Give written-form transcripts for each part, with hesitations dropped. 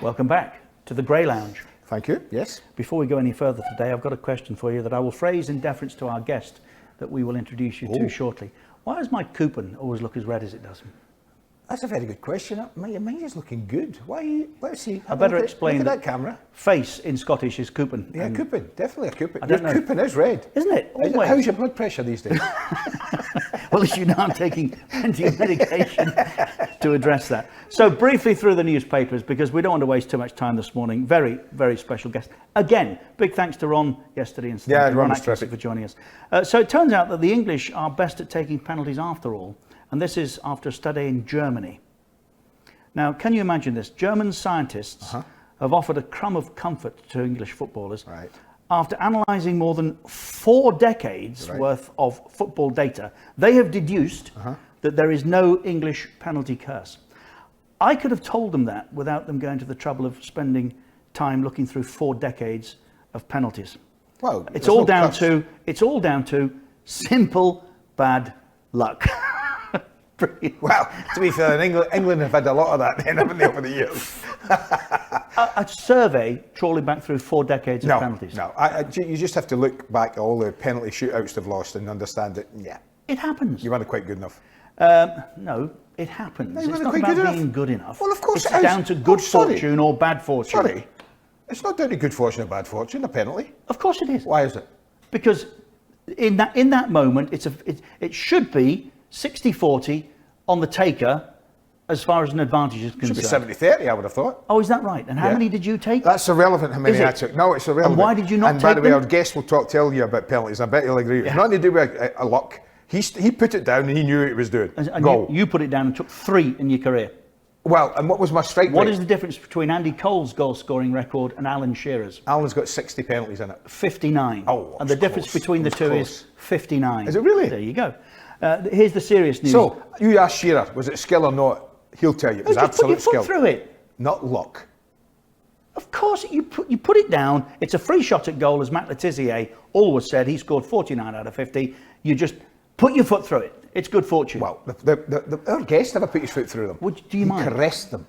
Welcome back to the Grey Lounge. Thank you, yes. Before we go any further today, I've got a question for you that I will phrase in deference to our guest that we will introduce you to shortly. Why does my coupon always look as red as it does? That's a very good question. Mine is looking good. Why? Let's see. I better explain that camera. Face in Scottish is coupon. Yeah, coupon. Definitely a coupon. Your coupon is red. Isn't it? Always. How's your blood pressure these days? Well, as you know, I'm taking plenty of medication to address that. So briefly through the newspapers, because we don't want to waste too much time this morning. Very, very special guest. Again, big thanks to Ron yesterday and Ron was terrific for joining us. So it turns out that the English are best at taking penalties after all. And this is after a study in Germany. Now, can you imagine this? German scientists have offered a crumb of comfort to English footballers after analysing more than 4 decades worth of football data. They have deduced that there is no English penalty curse. I could have told them that without them going to the trouble of spending time looking through 4 decades of penalties. Well, it's all down to simple bad luck. Well, to be fair, England have had a lot of that then, haven't they, over the years? A survey trawling back through 4 decades of penalties. No, you just have to look back at all the penalty shootouts they've lost and understand that, it happens. You weren't quite good enough. No, it happens. No, it's not about being good enough. Well, of course it's down to good fortune or bad fortune. Sorry, it's not down to good fortune or bad fortune, a penalty. Of course it is. Why is it? Because in that moment, it should be 60-40 on the taker as far as an advantage is concerned. Should be 70-30, I would have thought. Oh, is that right? And how many did you take? That's irrelevant how many I took. No, it's irrelevant. And why did you not take them? And by the way, our guest will tell you about penalties. I bet he'll agree. It's nothing to do with a luck. He put it down and he knew what he was doing. And you put it down and took 3 in your career. Well, and what was my strike rate? What is the difference between Andy Cole's goal-scoring record and Alan Shearer's? Alan's got 60 penalties in it. 59. Oh, and the difference between the two is 59. Is it really? There you go. Here's the serious news. So, you asked Shearer, was it skill or not? He'll tell you. It was absolute skill. Put your foot through it. Not luck. Of course, you put it down. It's a free shot at goal, as Matt Letizia always said. He scored 49 out of 50. You just put your foot through it. It's good fortune. Well, our guest never put his foot through them. Do you mind? Caressed them.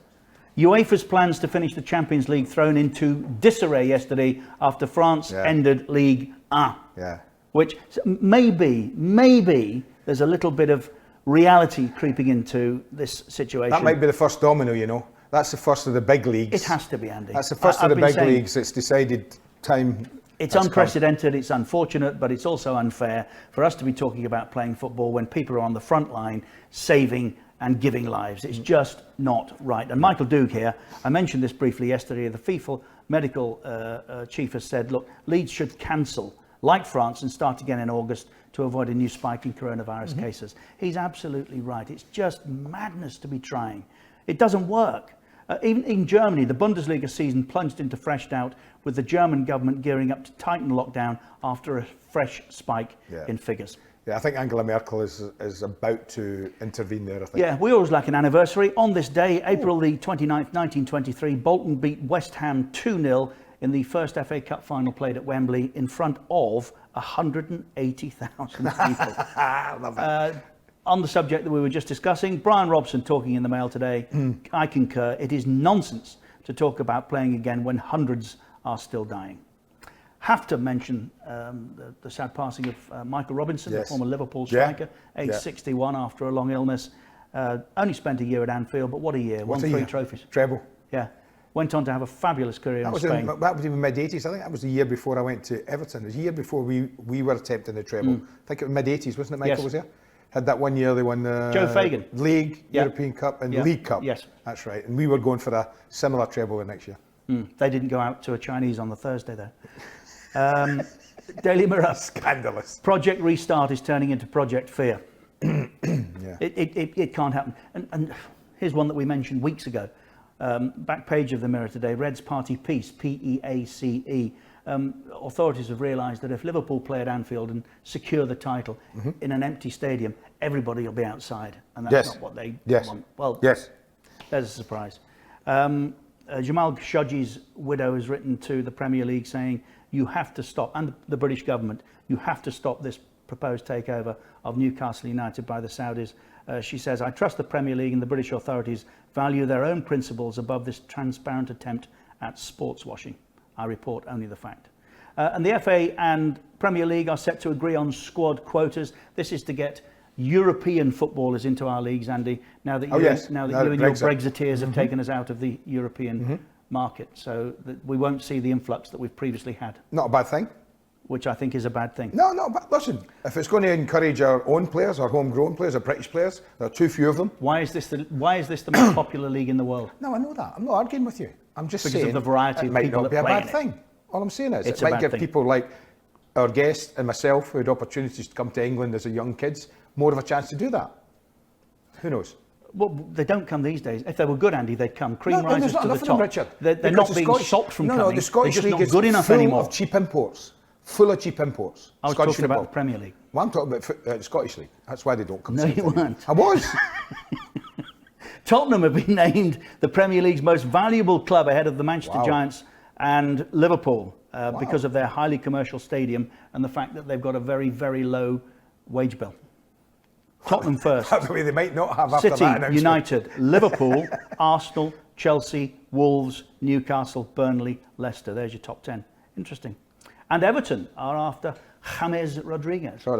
UEFA's plans to finish the Champions League thrown into disarray yesterday after France ended Ligue 1. Yeah. Which maybe there's a little bit of reality creeping into this situation. That might be the first domino, you know. That's the first of the big leagues. It has to be, Andy. That's the first of the big leagues. It's decided time. It's unprecedented, it's unfortunate, but it's also unfair for us to be talking about playing football when people are on the front line saving and giving lives. It's just not right. And Michael Doug here, I mentioned this briefly yesterday, the FIFA medical chief has said, look, Leeds should cancel, like France, and start again in August to avoid a new spike in coronavirus cases. He's absolutely right. It's just madness to be trying. It doesn't work. Even in Germany, the Bundesliga season plunged into fresh doubt with the German government gearing up to tighten lockdown after a fresh spike in figures. Yeah, I think Angela Merkel is about to intervene there, I think. Yeah, we always like an anniversary. On this day, April the 29th, 1923, Bolton beat West Ham 2-0 in the first FA Cup final played at Wembley in front of 180,000 people. I love it. On the subject that we were just discussing, Brian Robson talking in the Mail today, I concur, it is nonsense to talk about playing again when hundreds are still dying. Have to mention the sad passing of Michael Robinson, the former Liverpool striker, age 61 after a long illness. Only spent a year at Anfield, but what a year. Won 3 trophies. Treble. Yeah. Went on to have a fabulous career in Spain. That was even mid-80s. I think that was the year before I went to Everton. It was the year before we were attempting the treble. I think it was mid-80s, wasn't it, Michael was there? Had that one year they won the Joe Fagan. League, European Cup and League Cup. Yes. That's right. And we were going for a similar treble the next year. They didn't go out to a Chinese on the Thursday though. Daily Mirror. Scandalous. Project Restart is turning into Project Fear. It can't happen. And here's one that we mentioned weeks ago. Back page of the Mirror today, Reds Party Peace, P-E-A-C-E. Authorities have realised that if Liverpool play at Anfield and secure the title in an empty stadium, everybody will be outside. And that's not what they want. Well, there's a surprise. Jamal Khashoggi's widow has written to the Premier League saying, you have to stop, and the British government, you have to stop this proposed takeover of Newcastle United by the Saudis. She says, I trust the Premier League and the British authorities value their own principles above this transparent attempt at sports washing. I report only the fact. And the FA and Premier League are set to agree on squad quotas. This is to get European footballers into our leagues, Andy, now that you, you and your Brexiteers have taken us out of the European market, so that we won't see the influx that we've previously had. Not a bad thing. Which I think is a bad thing. No, but listen, if it's going to encourage our own players, our homegrown players, our British players, there are too few of them. Why is this the most popular league in the world? No, I know that. I'm not arguing with you. I'm just saying because of the variety it of might people not be that a play bad thing. All I'm saying is it might give people like our guest and myself who had opportunities to come to England as a young kids more of a chance to do that. Who knows? Well, they don't come these days. If they were good, Andy, they'd come. Cream rises to the top. Richard. They're not being stopped from coming. No, the Scottish League is good enough full anymore. of cheap imports. Full of cheap imports. I was Scottish talking about the Premier League. Well, I'm talking about the Scottish League. That's why they don't come. No, you weren't. I was. Tottenham have been named the Premier League's most valuable club ahead of the Manchester Giants and Liverpool because of their highly commercial stadium and the fact that they've got a very, very low wage bill. Tottenham first. By the way, they might not have after City, that announcement. United, Liverpool, Arsenal, Chelsea, Wolves, Newcastle, Burnley, Leicester. There's your top 10. Interesting. And Everton are after James Rodriguez. Saw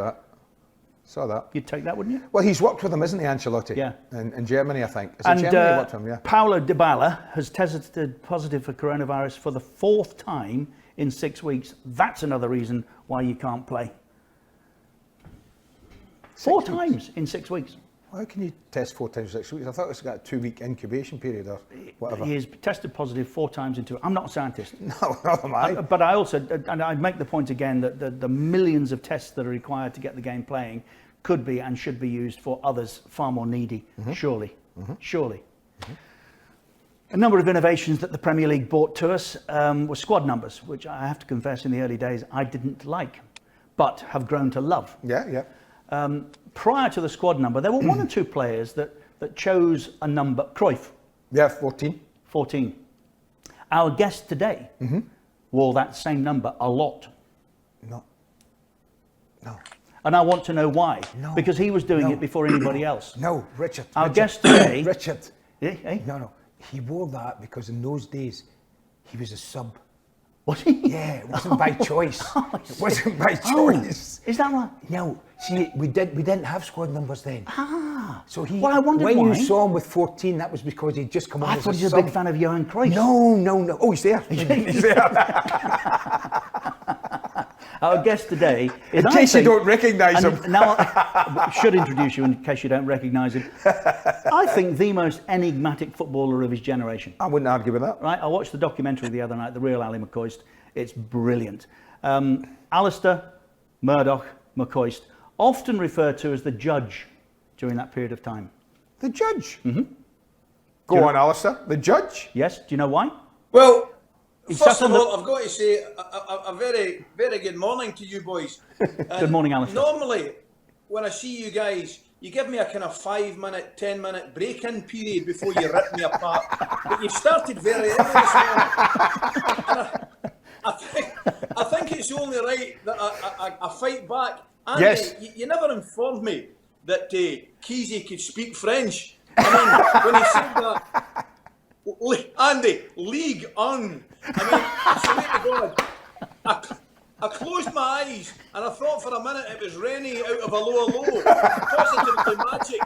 that. You'd take that, wouldn't you? Well, he's worked with him, isn't he, Ancelotti? Yeah. In Germany, I think. And Germany he worked with him, yeah. Paulo Dybala has tested positive for coronavirus for the 4th time in 6 weeks. That's another reason why you can't play. 4 times in 6 weeks. How can you test 4 times in 6 weeks? I thought it's got a 2-week incubation period or whatever. He has tested positive 4 times into. I'm not a scientist. No, not am I. But I also, and I make the point again that the millions of tests that are required to get the game playing could be and should be used for others far more needy. Surely. A number of innovations that the Premier League brought to us were squad numbers, which I have to confess in the early days I didn't like, but have grown to love. Yeah. Prior to the squad number, there were 1 or 2 players that chose a number. Cruyff. Yeah, 14. 14. Our guest today wore that same number a lot. No. And I want to know why. No. Because he was doing it before anybody else. No, Richard. Our guest today... Richard. Eh? No. He wore that because in those days, he was a sub. Was he? Yeah, it wasn't by choice. It wasn't by Oh, choice. is that right? No, see, we didn't have squad numbers then. So he. Well, I wondered when why. you saw him with 14, that was because he'd just come on I as thought a he was sub. a big fan of Johan Cruyff. No. Oh, he's there. He's there. Our guest today is... In case you don't recognise him. Now, I should introduce you in case you don't recognise him. I think the most enigmatic footballer of his generation. I wouldn't argue with that. Right, I watched the documentary the other night, The Real Ali McCoist. It's brilliant. Alistair Murdoch McCoist, often referred to as the judge during that period of time. The judge? Go on, Alistair. The judge? Yes, do you know why? Well, He's first sat of on all, I've got to say a very, very good morning to you boys. Good morning, Alistair. Normally, when I see you guys, you give me a kind of 5-minute, 10-minute break-in period before you rip me apart. But you've started very early this morning. I think it's only right that I fight back. Andy, Yes. you never informed me that Keezy could speak French. I mean, when he said that, Andy, League on. I mean, I swear to God, I closed my eyes and I thought for a minute it was raining out of a low. Positively magic.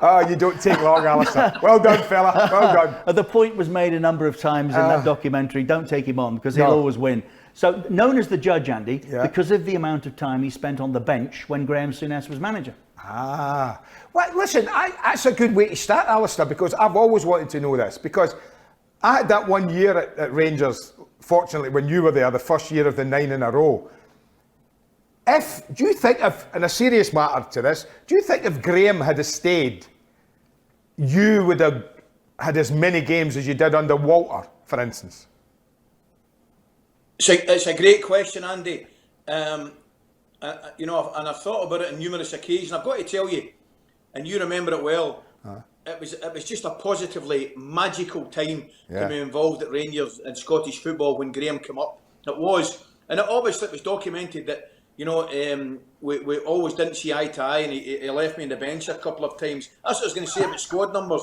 Oh, you don't take long, Alistair. Well done, fella. Well done. The point was made a number of times in that documentary, don't take him on because he'll always win. So, known as the judge, Andy, because of the amount of time he spent on the bench when Graham Souness was manager. Well, listen, that's a good way to start, Alistair, because I've always wanted to know this. Because I had that 1 year at Rangers, fortunately, when you were there, the first year of the 9 in a row. Do you think, in a serious matter to this, do you think if Graham had stayed, you would have had as many games as you did under Walter, for instance? It's a great question, Andy. You know, and I've thought about it on numerous occasions. I've got to tell you, and you remember it well, it was just a positively magical time to be involved at Rangers and Scottish football when Graham came up. It was. And it obviously was documented that you know, we always didn't see eye to eye, and he left me on the bench a couple of times. That's what I was going to say about squad numbers.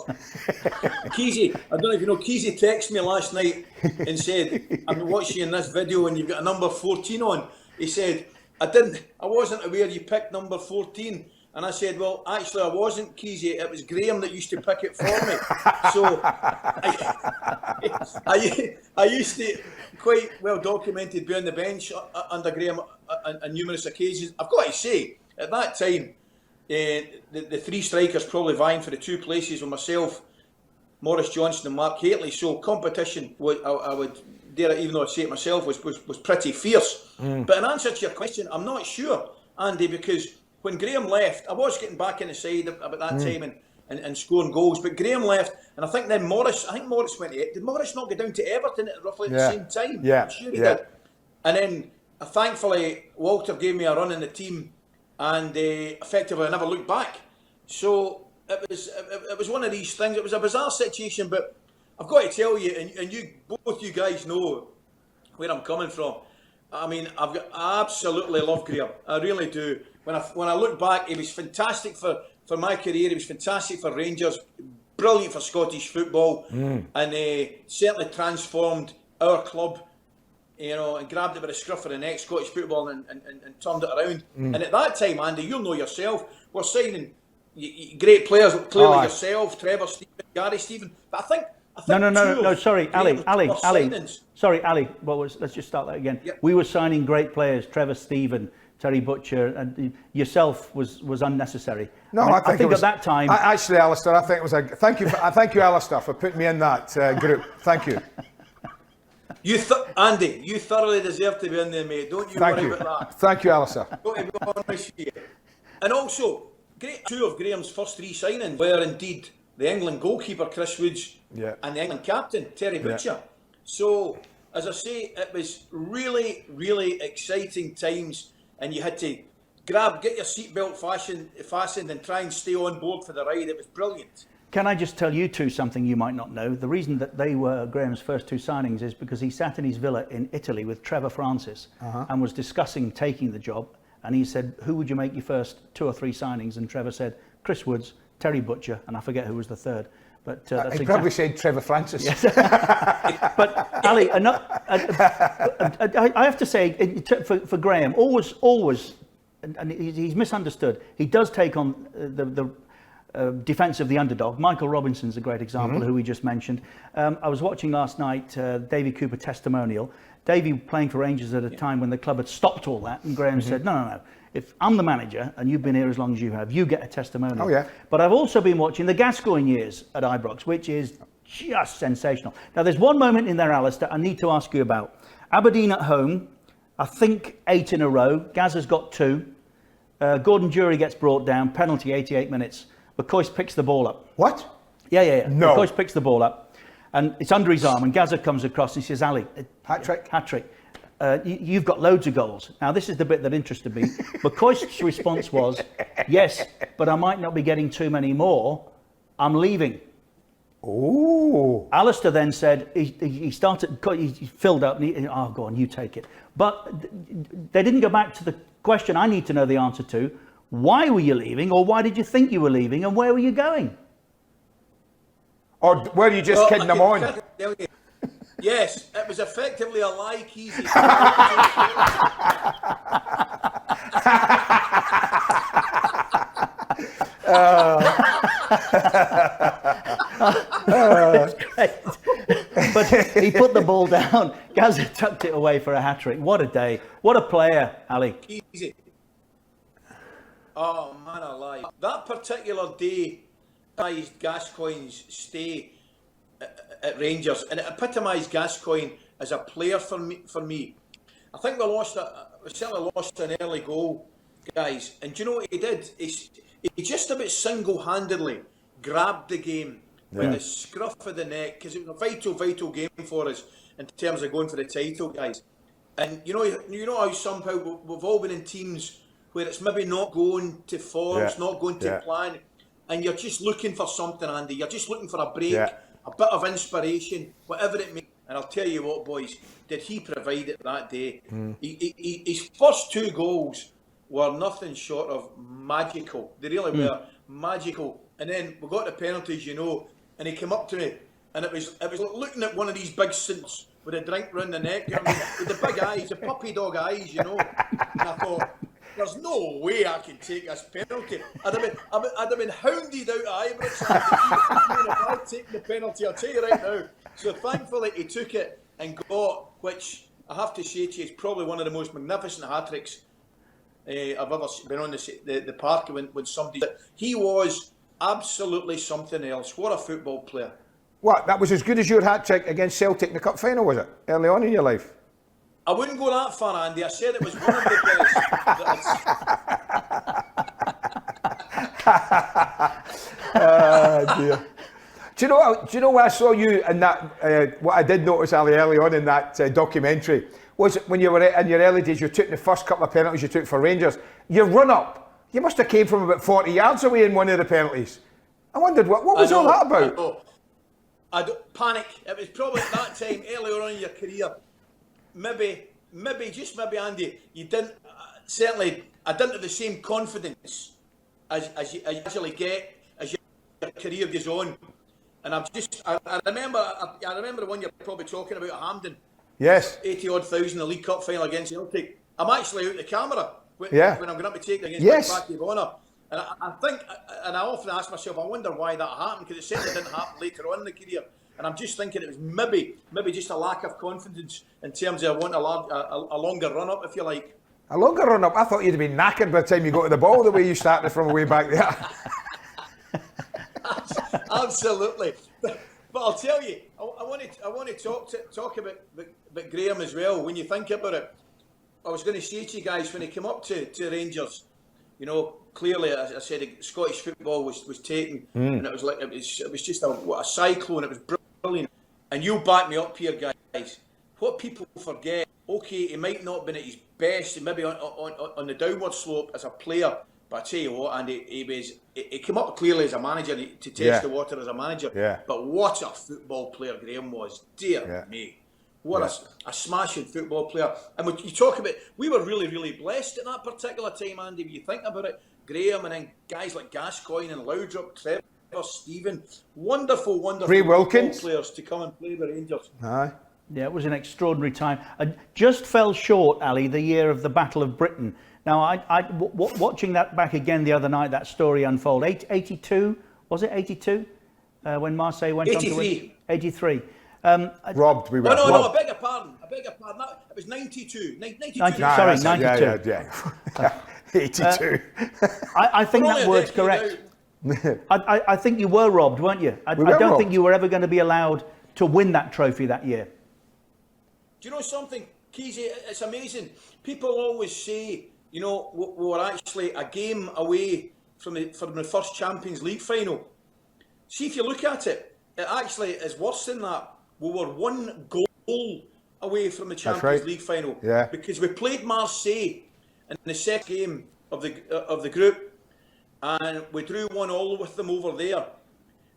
Keezy, I don't know if you know, Keezy texted me last night and said, I'm watching this video and you've got a number 14 on. He said, I wasn't aware you picked number 14. And I said, well, actually, I wasn't, Keezy. It was Graham that used to pick it for me. So I used to, quite well documented, be on the bench under Graham on numerous occasions. I've got to say, at that time, the three strikers probably vying for the two places with myself, Maurice Johnson and Mark Hateley. So competition, I would dare it, even though I say it myself, was pretty fierce. But in answer to your question, I'm not sure, Andy, because when Graham left, I was getting back in the side about that time and scoring goals, but Graham left, and I think Morris went to, did Morris not go down to Everton at roughly the same time? Yeah. I'm sure he did. And then, thankfully, Walter gave me a run in the team, and effectively I never looked back. So it was one of these things. It was a bizarre situation, but I've got to tell you, and you both you guys know where I'm coming from. I mean, I absolutely love Graham. I really do. When I look back, he was fantastic for my career. He was fantastic for Rangers, brilliant for Scottish football, and certainly transformed our club, you know, and grabbed it by the scruff of the neck, Scottish football, and turned it around. And at that time, Andy, you'll know yourself, we're signing great players, clearly yourself, Trevor Stephen, Gary Stephen. But I think No, sorry, Ali. Sorry, Ali. Well, let's just start that again. Yep. We were signing great players, Trevor Stephen, Terry Butcher, and yourself was unnecessary. No, I think it was, at that time. Actually, Alistair, I think it was a thank you, Alistair, for putting me in that group. Thank you. Andy, you thoroughly deserve to be in there, mate. Don't you worry about that. Thank you, Alistair. Got to be honest with you. And also, two of Graham's first three signings were indeed the England goalkeeper Chris Woods and the England captain Terry Butcher. So, as I say, it was really, really exciting times, and you had to get your seatbelt fastened and try and stay on board for the ride. It was brilliant. Can I just tell you two something you might not know? The reason that they were Graham's first two signings is because he sat in his villa in Italy with Trevor Francis and was discussing taking the job. And he said, who would you make your first two or three signings? And Trevor said, Chris Woods, Terry Butcher, and I forget who was the third. But that's he probably said Trevor Francis. Yes. But Ali, I have to say, for Graham, always, and he's misunderstood. He does take on the defence of the underdog. Michael Robinson's a great example, who we just mentioned. I was watching last night Davy Cooper testimonial. Davy playing for Rangers at a time when the club had stopped all that, and Graham said, no. If I'm the manager and you've been here as long as you have, you get a testimonial. Oh, yeah. But I've also been watching the Gascoigne years at Ibrox, which is just sensational. Now, there's one moment in there, Alistair, I need to ask you about. Aberdeen at home, I think 8 in a row. Gaz has got 2. Gordon Jury gets brought down, penalty, 88 minutes. McCoist picks the ball up. What? Yeah. No. McCoist picks the ball up, and it's under his arm, and Gazza comes across and he says, Ali, hat-trick. You've got loads of goals. Now, this is the bit that interested me. McCoist's response was, yes, but I might not be getting too many more. I'm leaving. Oh. Alistair then said, he filled up, and oh, go on, you take it. But they didn't go back to the question I need to know the answer to. Why were you leaving, or why did you think you were leaving, and where were you going? Or were you just kidding them on? Yes, it was effectively a lie, Keezy. But he put the ball down. Gazza tucked it away for a hat-trick. What a day. What a player, Ali. Easy. Oh, man alive. That particular day epitomised Gascoigne's stay at Rangers, and it epitomised Gascoigne as a player for me. I think we certainly lost an early goal, guys. And do you know what he did? He just about single-handedly grabbed the game with the scruff of the neck, because it was a vital game for us in terms of going for the title, guys. And you know how somehow we've all been in teams where it's maybe not going to forms, not going to plan, and you're just looking for something, Andy. You're just looking for a break, a bit of inspiration, whatever it may be. And I'll tell you what, boys, did he provide it that day? His first 2 goals were nothing short of magical. They really were magical. And then we got the penalties, and he came up to me, and it was like looking at one of these big synths with a drink round the neck, with the big eyes, the puppy dog eyes, And I thought, there's no way I can take this penalty. I'd have been hounded out of Ibrox if I'd taken the penalty, I'll tell you right now. So thankfully he took it and got, which I have to say to you, is probably one of the most magnificent hat-tricks I've ever been on the park when somebody... He was absolutely something else. What a football player. What, that was as good as your hat-trick against Celtic in the Cup final, was it? Early on in your life? I wouldn't go that far, Andy. I said it was one of the best. Dear. Do you know where I saw you in that? What I did notice, Ali, early on in that documentary was when you were in your early days, you took the first couple of penalties you took for Rangers. Your run-up, you must have came from about 40 yards away in one of the penalties. I wondered what was all that about? I don't panic. It was probably at that time earlier on in your career. Maybe, Andy, you didn't. Certainly, I didn't have the same confidence as you actually get as your career goes on. And I remember the one you're probably talking about at Hampden. Yes. 80-odd thousand, the League Cup final against Celtic. I'm actually out the camera when I'm going to be taken against Big of Honour. And I think, and I often ask myself, I wonder why that happened, because it certainly didn't happen later on in the career. And I'm just thinking it was maybe just a lack of confidence in terms of I want a longer run-up, if you like. A longer run-up? I thought you'd have been knackered by the time you got to the ball, the way you started from way back there. Absolutely. But I'll tell you, I want to talk about Graham as well. When you think about it, I was going to say to you guys, when he came up to Rangers, clearly, as I said, Scottish football was taken, and it was just a cyclone. It was brilliant, and you'll back me up here, guys. What people forget, okay, he might not have been at his best, maybe on the downward slope as a player, but I tell you what, Andy, he came up clearly as a manager to test the water as a manager. Yeah. But what a football player Graham was, dear me. What a smashing football player. And when you talk about, we were really, really blessed at that particular time, Andy, when you think about it. Graham and then guys like Gascoigne and Loudrup, Trevor, Stephen, wonderful Ray Wilkins players to come and play the Rangers. Aye. Yeah, it was an extraordinary time. I just fell short, Ali, the year of the Battle of Britain. Now, watching that back again the other night, that story unfold. 82, was it 82? When Marseille went 83. on to win? 83. Robbed, we were. No, I beg your pardon. It was 92. 92. Sorry, 92. Yeah. 82. I think that word's correct. I think you were robbed, weren't you? I don't think you were ever going to be allowed to win that trophy that year. Do you know something, Keezy? It's amazing. People always say, we were actually a game away from the first Champions League final. See, if you look at it, it actually is worse than that. We were 1 goal away from the Champions League final, because we played Marseille in the second game of the group, and we drew 1-1 with them over there.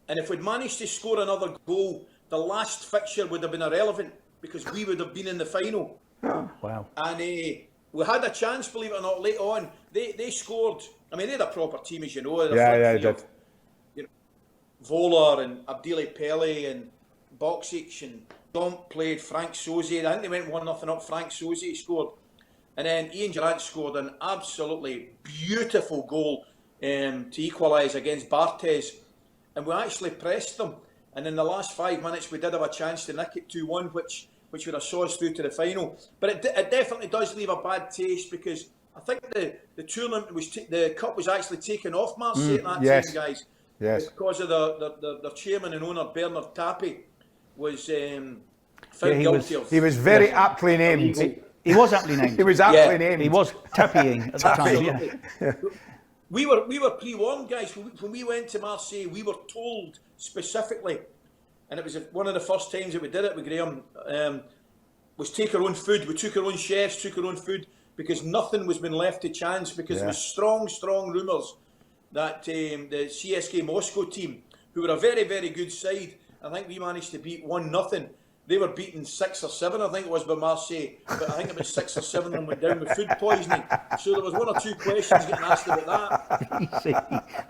And if we'd managed to score another goal, the last fixture would have been irrelevant, because we would have been in the final. Oh, wow. And we had a chance, believe it or not, late on. They scored. I mean, they had a proper team, as you know. They did. Voller and Abdile Pele and Boxic and Domp played. Frank Soze. I think they went 1-0 up. Frank Soze scored. And then Ian Durrant scored an absolutely beautiful goal to equalise against Barthez. And we actually pressed them. And in the last 5 minutes, we did have a chance to nick it 2-1, which would have saw us through to the final. But it definitely does leave a bad taste, because I think the tournament the cup was actually taken off Marseille at that time, guys. Yes. Because of their chairman and owner, Bernard Tapie, was found guilty of... He was very aptly named. He was aptly named. He was aptly named. He was tappying at the time. Yeah. We were pre-warned, guys. When we went to Marseille, we were told specifically, and it was one of the first times that we did it with Graham, was take our own food. We took our own chefs, took our own food, because nothing was been left to chance, because there was strong rumours that the CSKA Moscow team, who were a very, very good side, I think we managed to beat 1-0, they were beaten 6 or 7, I think it was, by Marseille. But I think about 6 or 7 of them went down with food poisoning. So there was 1 or 2 questions getting asked about that. You see,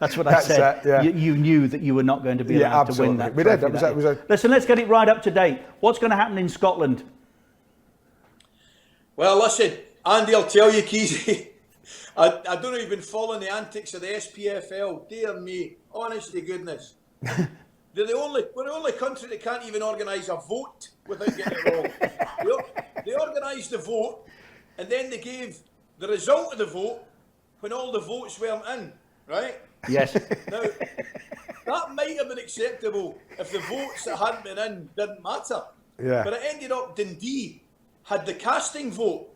that's what I said. It, yeah. You knew that you were not going to be allowed to win that. We did. Trophy. Listen, let's get it right up to date. What's going to happen in Scotland? Well, listen, Andy, I'll tell you, Keezy. I don't know if you've been following the antics of the SPFL. Dear me, honest to goodness. We're the only country that can't even organise a vote without getting it wrong. They organised the vote, and then they gave the result of the vote when all the votes weren't in, right? Yes. Now, that might have been acceptable if the votes that hadn't been in didn't matter. Yeah. But it ended up Dundee had the casting vote.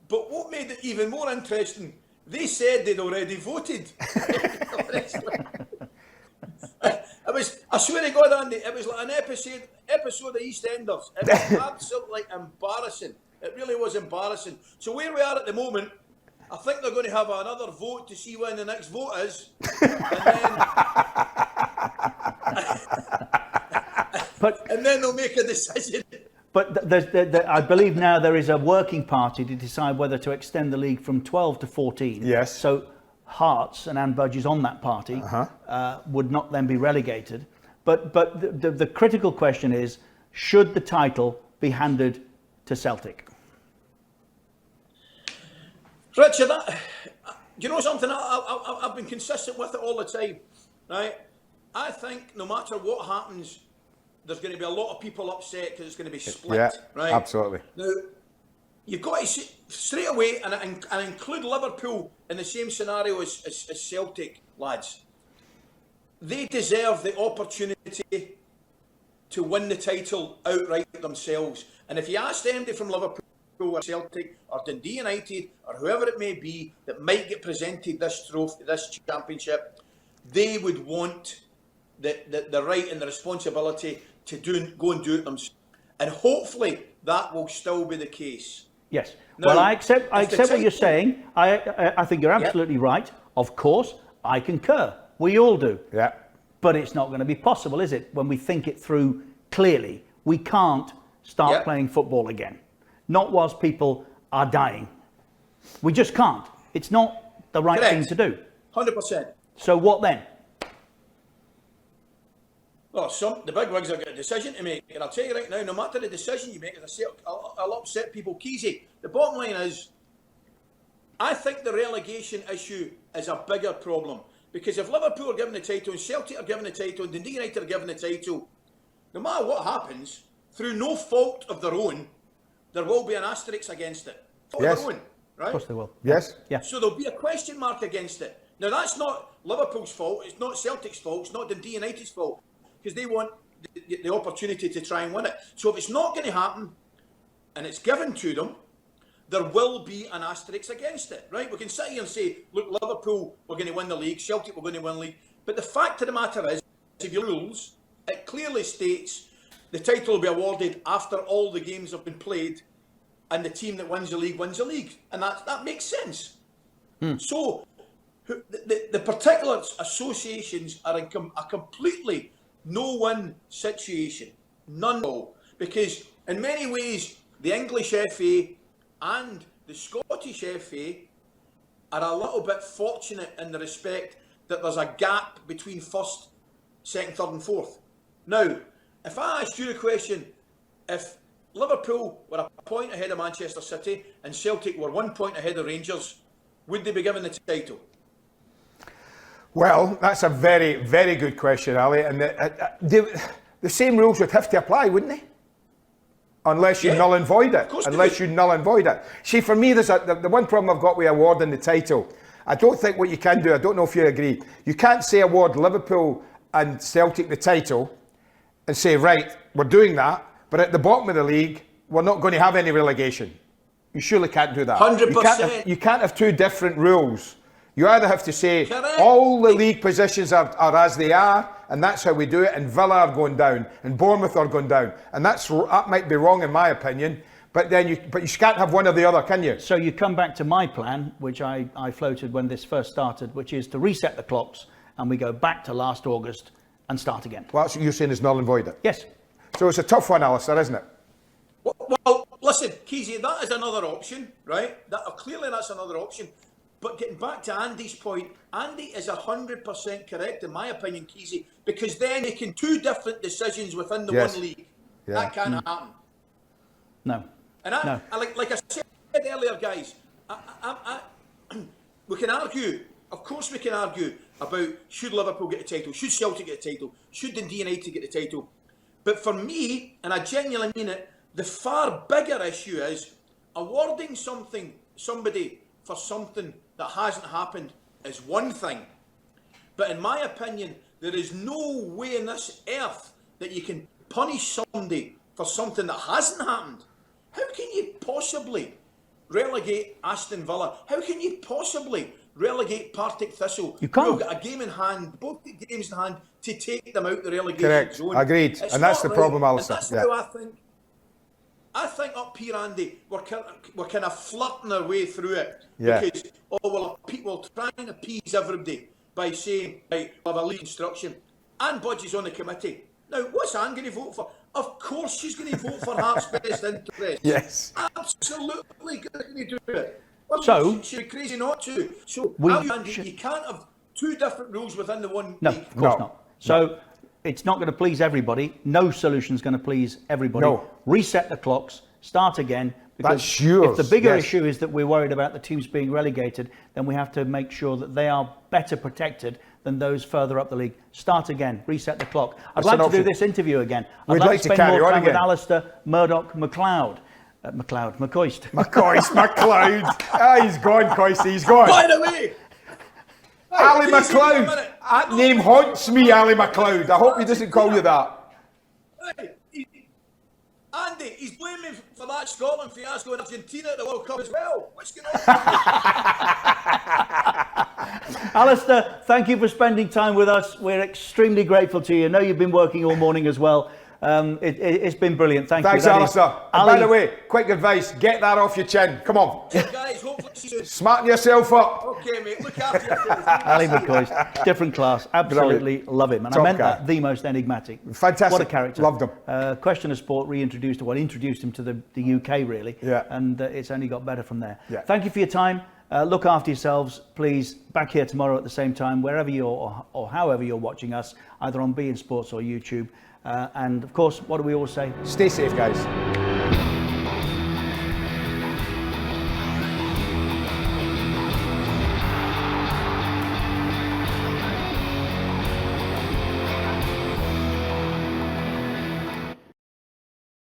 But what made it even more interesting, they said they'd already voted. I swear to God, Andy, it was like an episode of EastEnders. It was absolutely embarrassing. It really was embarrassing. So where we are at the moment, I think they're going to have another vote to see when the next vote is. And then they'll make a decision. But I believe now there is a working party to decide whether to extend the league from 12 to 14. Yes. So Hearts and Anne Budge is on that party, would not then be relegated. But the critical question is, should the title be handed to Celtic? Richard, you know something? I've been consistent with it all the time, right? I think no matter what happens, there's going to be a lot of people upset because it's going to be split, right? Absolutely. Now, you've got to see, straight away, and include Liverpool in the same scenario as Celtic, lads. They deserve the opportunity to win the title outright themselves. And if you asked anybody from Liverpool or Celtic or Dundee United or whoever it may be that might get presented this trophy, this championship, they would want the right and the responsibility to go and do it themselves. And hopefully that will still be the case. Yes. Now, well, I accept what you're saying. I think you're absolutely right. Of course, I concur. We all do. Yeah. But it's not going to be possible, is it? When we think it through clearly, we can't start playing football again. Not whilst people are dying. We just can't. It's not the right thing to do. 100%. So what then? Well, the big wigs have got a decision to make. And I'll tell you right now, no matter the decision you make, as I say, I'll upset people. Keezy, the bottom line is, I think the relegation issue is a bigger problem. Because if Liverpool are given the title, and Celtic are given the title, and Dundee United are given the title, no matter what happens, through no fault of their own, there will be an asterisk against it. Fault of their own, right? Of course they will. Yes. Yeah. So there'll be a question mark against it. Now, that's not Liverpool's fault, it's not Celtic's fault, it's not Dundee United's fault, because they want the opportunity to try and win it. So if it's not going to happen, and it's given to them, there will be an asterisk against it, right? We can sit here and say, look, Liverpool, we're going to win the league, Celtic, we're going to win the league. But the fact of the matter is, if your rules, it clearly states the title will be awarded after all the games have been played, and the team that wins the league wins the league. And that makes sense. So the particular associations are in a completely no-win situation. None at all. Because in many ways, the English FA and the Scottish FA are a little bit fortunate in the respect that there's a gap between first, second, third and fourth. Now, if I asked you the question, if Liverpool were a point ahead of Manchester City and Celtic were 1 point ahead of Rangers, would they be given the title? Well, that's a very, very good question, Ali. And the same rules would have to apply, wouldn't they? Unless you null and void it. Unless you null and void it. See, for me, there's the one problem I've got with awarding the title. I don't think what you can do, I don't know if you agree, you can't say award Liverpool and Celtic the title and say, right, we're doing that, but at the bottom of the league, we're not going to have any relegation. You surely can't do that. 100%. You can't have two different rules. You either have to say all the league positions are as they are, and that's how we do it, and Villa are going down, and Bournemouth are going down. And that might be wrong in my opinion, but you can't have one or the other, can you? So you come back to my plan, which I floated when this first started, which is to reset the clocks, and we go back to last August and start again. Well, that's what you're saying is null and void it. Yes. So it's a tough one, Alistair, isn't it? Well, listen, Keezy, that is another option, right? Clearly that's another option. But getting back to Andy's point, Andy is 100% correct in my opinion, Keezy, because then making two different decisions within the one league, that can't happen. No. And like I said earlier, guys, we can argue, of course we can argue about should Liverpool get the title, should Celtic get the title, should Dundee United get the title. But for me, and I genuinely mean it, the far bigger issue is awarding somebody for something that hasn't happened is one thing. But in my opinion, there is no way on this earth that you can punish somebody for something that hasn't happened. How can you possibly relegate Aston Villa? How can you possibly relegate Partick Thistle? You can't. We've got a game in hand, both games in hand, to take them out the relegation zone. Agreed. It's and that's the right. problem, Alistair. And that's how I think up here, Andy, we're kind of flirting our way through it. Because, people try and appease everybody by saying, right, we'll have a lead instruction. Anne Budge on the committee. Now, what's Anne going to vote for? Of course she's going to vote for Hearts' best interest. Yes. Absolutely going to do it. Well, So she'd be crazy not to. So, you can't have two different rules within the one No, league. of course not. So it's not going to please everybody. No solution's going to please everybody. No. Reset the clocks, start again. Because That's yours. if the bigger issue is that we're worried about the teams being relegated, then we have to make sure that they are better protected than those further up the league. Start again, reset the clock. I'd like to do this interview again. I'd like to spend more time with Alistair, Murdoch, McCoist. McLeod. He's gone, Coisty, he's gone. By the way, Ali McLeod. That name haunts me, Ali McLeod. I hope he doesn't call you that. Andy, he's blaming for that Scotland fiasco in Argentina at the World Cup as well. What's going on? Alistair, thank you for spending time with us. We're extremely grateful to you. I know you've been working all morning as well. It's been brilliant. Thanks, Alistair. And by the way, quick advice, get that off your chin. Come on. So guys, hopefully see you. Smarten yourself up. Okay, mate. Look after yourself. Ali McCoist, different class. Absolutely love him. And I meant that, the most enigmatic. Fantastic. What a character. Loved him. Question of Sport introduced him to the UK, really. Yeah. And it's only got better from there. Yeah. Thank you for your time. Look after yourselves, please. Back here tomorrow at the same time, wherever you're or however you're watching us, either on beIN Sports or YouTube. And of course, what do we all say? Stay safe, guys.